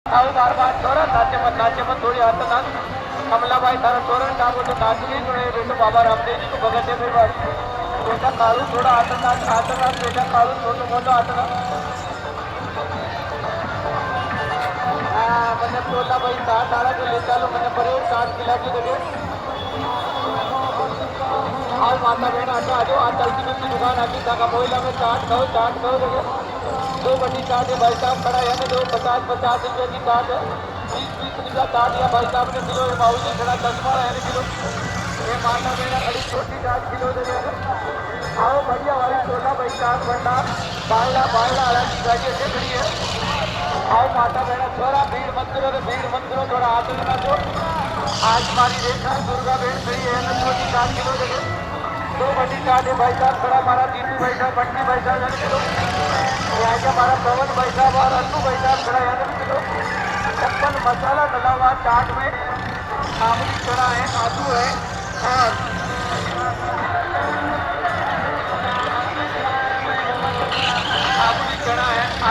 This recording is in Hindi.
आओ बार बार छोरा नाचे मत थोड़ी हाथ नाच कमला भाई थारा छोरा डाबो तो नाच नहीं जोड़े बेटो बाबा रामदेव जी को भगत है मेरे पास बेटा कालू थोड़ा हाथ नाच बेटा कालू छोटो मोटो हाथ नाच मैंने तोता भाई साथ आड़ा के ले चलो मैंने बड़े चाट खिला की लगे आओ माता बहन आटा आ जाओ आज चलती में दुकान आकी धागा मोहल्ला में चाट खाओ लगे दो बड़ी चाट है भाई साहब खड़ा है ना दो 50 रुपए की चाट है 20 रुपये का चाट या भाई साहब ने किलो ये माऊ जी खड़ा 10 है ना किलो ये माता बहन खड़ी छोटी चाट किलो दे रहे आओ बढ़िया वाली छोटा भाई साहब भंडार बायला आड़ा की गाड़ी ऐसे खड़ी है आओ माता बहन थोड़ा भीड़ मत करो थोड़ा हाथ लगा दो आज हमारी रेखा दुर्गा बहन खड़ी है ना छोटी 4 किलो दे दो बड़ी चाट है भाई साहब खड़ा हमारा दीपू भाई साहब बंटी भाई साहब जाने किलो यहाँ के हमारा पवन भाई साहब और अन्नू भाई साहब खड़ा है ना किलो छप्पन मसाला डला हुआ चाट में मामूली चढ़ा है काजू है